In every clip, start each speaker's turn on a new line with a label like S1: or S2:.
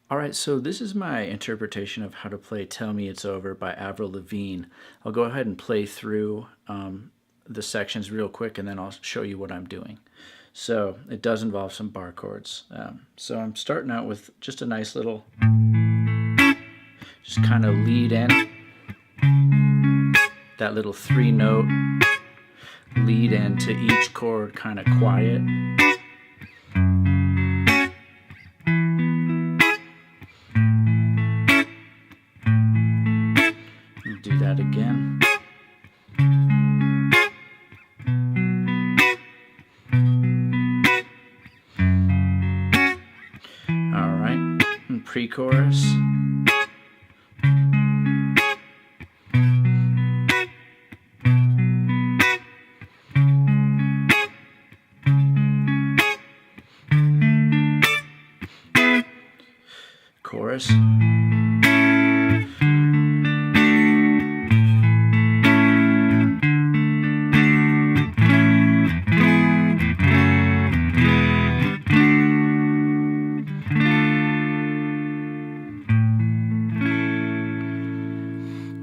S1: All right, so this is my interpretation of how to play Tell Me It's Over by Avril Lavigne. I'll go ahead and play through the sections real quick, and then I'll show you what I'm doing. So it does involve some bar chords. So I'm starting out with just a nice little, just kind of lead in, that little 3-note lead into each chord, kind of quiet. Do that again. All right, and pre-chorus. Chorus.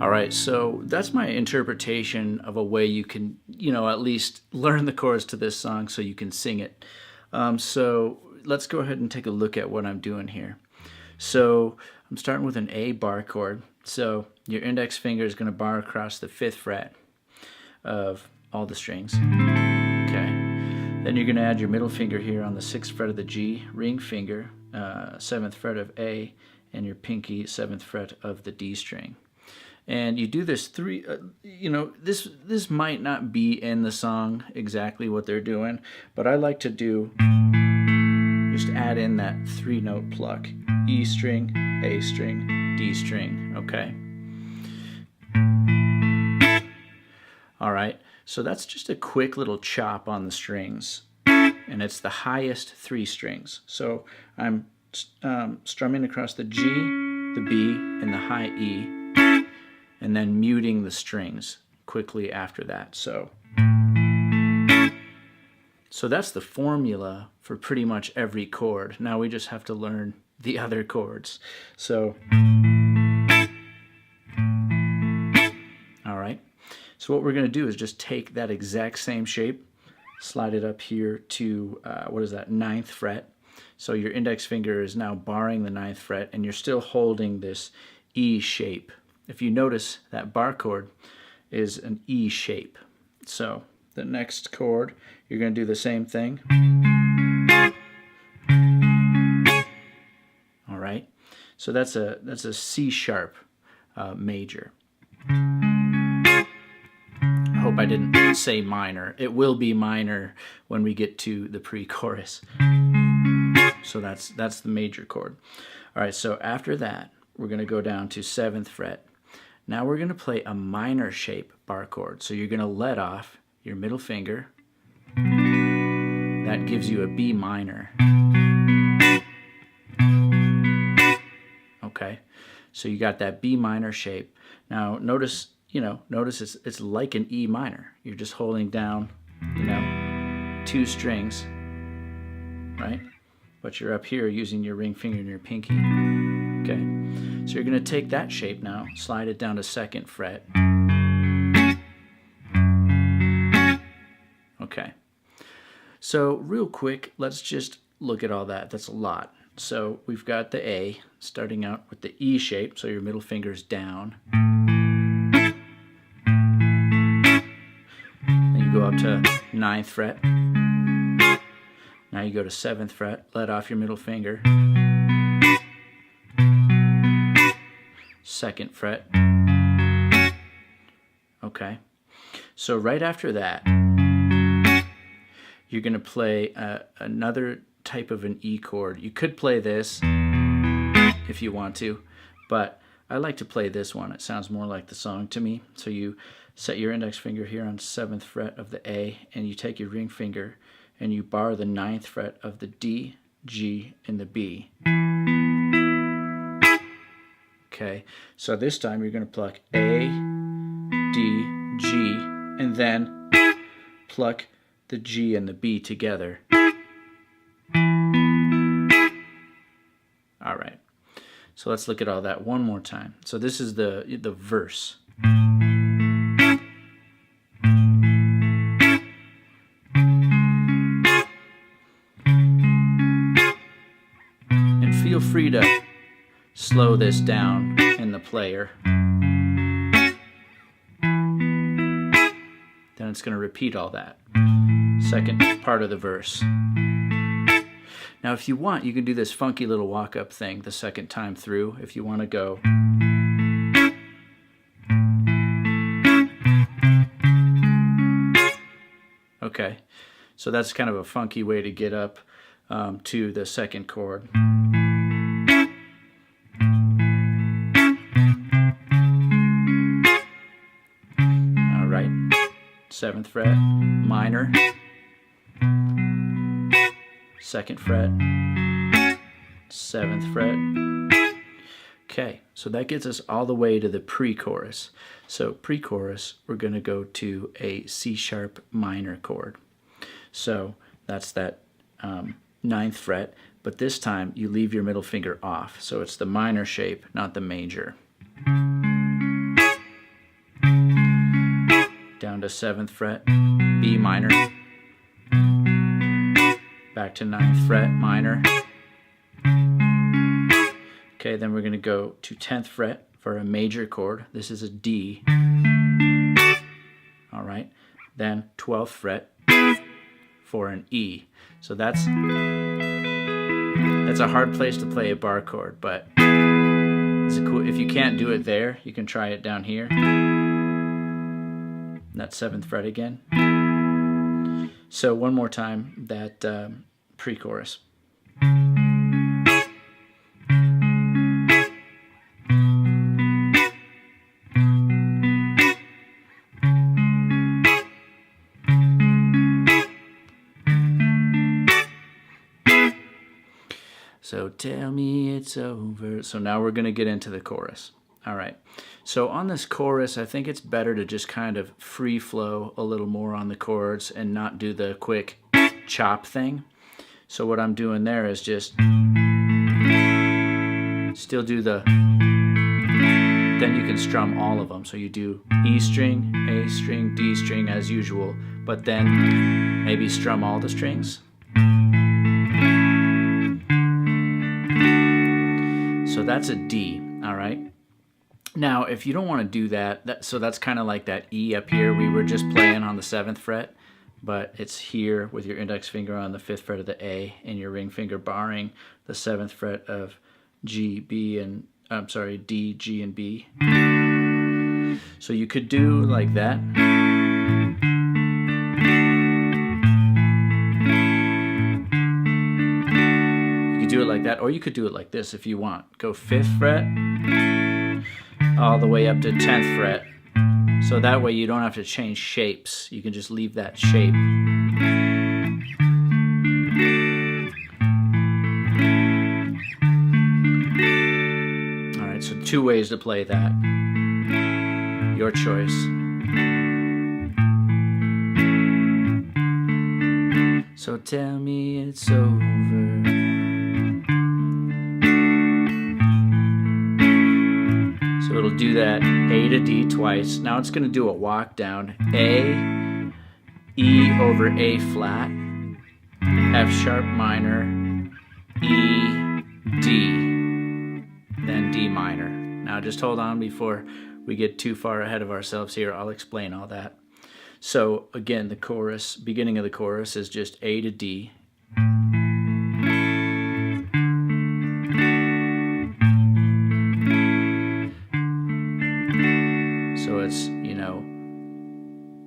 S1: All right, so that's my interpretation of a way you can, at least learn the chords to this song so you can sing it. So let's go ahead and take a look at what I'm doing here. So I'm starting with an A bar chord. So your index finger is going to bar across the 5th fret of all the strings. Okay. Then you're going to add your middle finger here on the 6th fret of the G, ring finger, 7th fret of A, and your pinky, 7th fret of the D string. And you do this this might not be in the song exactly what they're doing, but I like to do, just add in that 3-note pluck. E string, A string, D string, okay? All right, so that's just a quick little chop on the strings, and it's the highest 3 strings. So I'm strumming across the G, the B, and the high E, and then muting the strings quickly after that. So that's the formula for pretty much every chord. Now we just have to learn the other chords. So, all right. So what we're going to do is just take that exact same shape, slide it up here to, 9th fret. So your index finger is now barring the 9th fret, and you're still holding this E shape. If you notice, that bar chord is an E shape. So the next chord, you're going to do the same thing. All right. So that's a C sharp major. I hope I didn't say minor. It will be minor when we get to the pre-chorus. So that's the major chord. All right. So after that, we're going to go down to 7th fret. Now we're going to play a minor shape bar chord. So you're going to let off your middle finger. That gives you a B minor. Okay, so you got that B minor shape. Now notice it's like an E minor. You're just holding down, 2 strings, right? But you're up here using your ring finger and your pinky. Okay, so you're going to take that shape now, slide it down to 2nd fret. Okay, so real quick, let's just look at all that. That's a lot. So we've got the A, starting out with the E shape, so your middle finger's down. Then you go up to 9th fret. Now you go to 7th fret, let off your middle finger. 2nd fret. Okay, so right after that, you're going to play another type of an E chord. You could play this if you want to, but I like to play this one. It sounds more like the song to me. So you set your index finger here on 7th fret of the A, and you take your ring finger and you bar the 9th fret of the D, G, and the B. Okay, so this time you're going to pluck A, D, G, and then pluck the G and the B together. All right. So let's look at all that one more time. So this is the verse. And feel free to slow this down in the player. Then it's going to repeat all that. Second part of the verse. Now if you want, you can do this funky little walk-up thing the second time through if you want to go. Okay, so that's kind of a funky way to get up to the second chord. All right, 7th fret, minor. 2nd fret, 7th fret. Okay, so that gets us all the way to the pre-chorus. So pre-chorus, we're going to go to a C sharp minor chord. So that's that 9th fret, but this time you leave your middle finger off. So it's the minor shape, not the major. Down to 7th fret, B minor. Back to 9th fret, minor. Okay, then we're going to go to 10th fret for a major chord. This is a D. All right. Then 12th fret for an E. So that's a hard place to play a bar chord, but it's cool. If you can't do it there, you can try it down here. That's 7th fret again. So one more time, that pre-chorus. So tell me it's over. So now we're going to get into the chorus. All right. So on this chorus, I think it's better to just kind of free flow a little more on the chords and not do the quick chop thing. So what I'm doing there is just still do the, then you can strum all of them. So you do E string, A string, D string as usual, but then maybe strum all the strings. So that's a D, all right? Now, if you don't want to do that, so that's kind of like that E up here we were just playing on the 7th fret, but it's here with your index finger on the 5th fret of the A and your ring finger barring the 7th fret of G, B, and, I'm sorry, D, G, and B. So you could do like that. You could do it like that, or you could do it like this if you want. Go 5th fret, all the way up to 10th fret. So that way you don't have to change shapes. You can just leave that shape. All right, so 2 ways to play that. Your choice. So tell me it's over. So it'll do that A to D twice. Now it's going to do a walk down. A, E over A flat, F sharp minor, E, D, then D minor. Now just hold on before we get too far ahead of ourselves here. I'll explain all that. So again, the chorus, beginning of the chorus is just A to D. So it's, you know,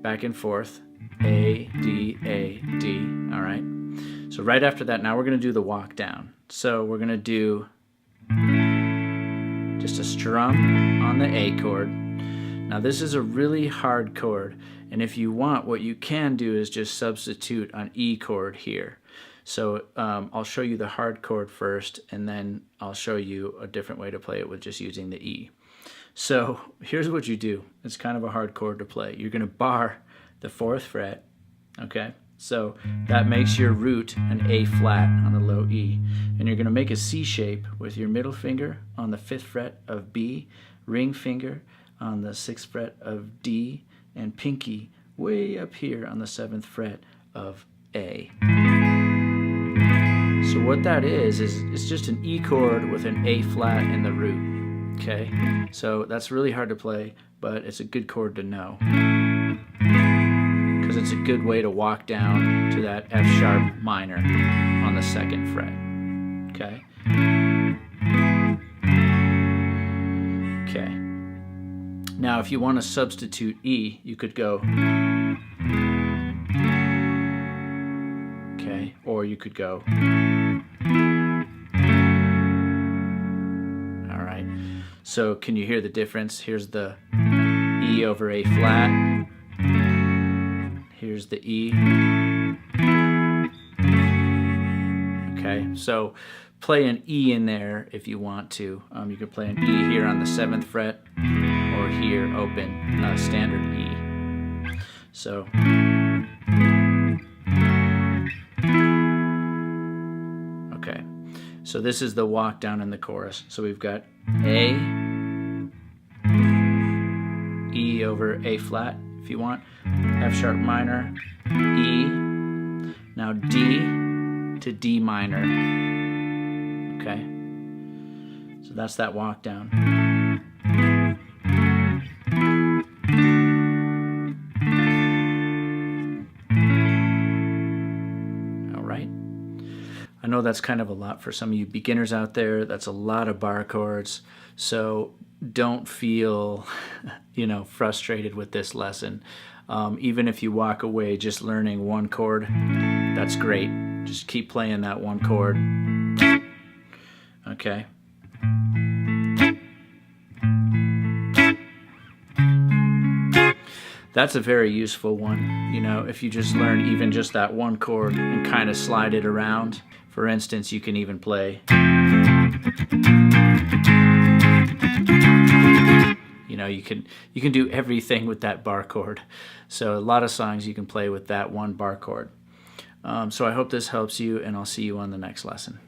S1: back and forth, A, D, all right? So right after that, now we're going to do the walk down. So we're going to do just a strum on the A chord. Now this is a really hard chord, and if you want, what you can do is just substitute an E chord here. So I'll show you the hard chord first, and then I'll show you a different way to play it with just using the E. So here's what you do. It's kind of a hard chord to play. You're going to bar the 4th fret, okay? So that makes your root an A flat on the low E. And you're going to make a C shape with your middle finger on the 5th fret of B, ring finger on the 6th fret of D, and pinky way up here on the 7th fret of A. So what that is it's just an E chord with an A flat in the root. Okay? So that's really hard to play, but it's a good chord to know, because it's a good way to walk down to that F sharp minor on the 2nd fret. Okay? Okay. Now if you want to substitute E, you could go, okay, or you could go. All right. So can you hear the difference? Here's the E over A flat. Here's the E. Okay, so play an E in there if you want to. You could play an E here on the 7th fret, or here open standard E. So okay, so this is the walk down in the chorus. So we've got A, E over A flat if you want, F sharp minor, E, now D to D minor. Okay, so that's that walk down. All right. I know that's kind of a lot for some of you beginners out there. That's a lot of bar chords. So don't feel, frustrated with this lesson. Even if you walk away just learning one chord, that's great. Just keep playing that one chord. Okay. That's a very useful one. If you just learn even just that one chord and kind of slide it around. For instance, you can even play, you can do everything with that bar chord. So a lot of songs you can play with that one bar chord. So I hope this helps you, and I'll see you on the next lesson.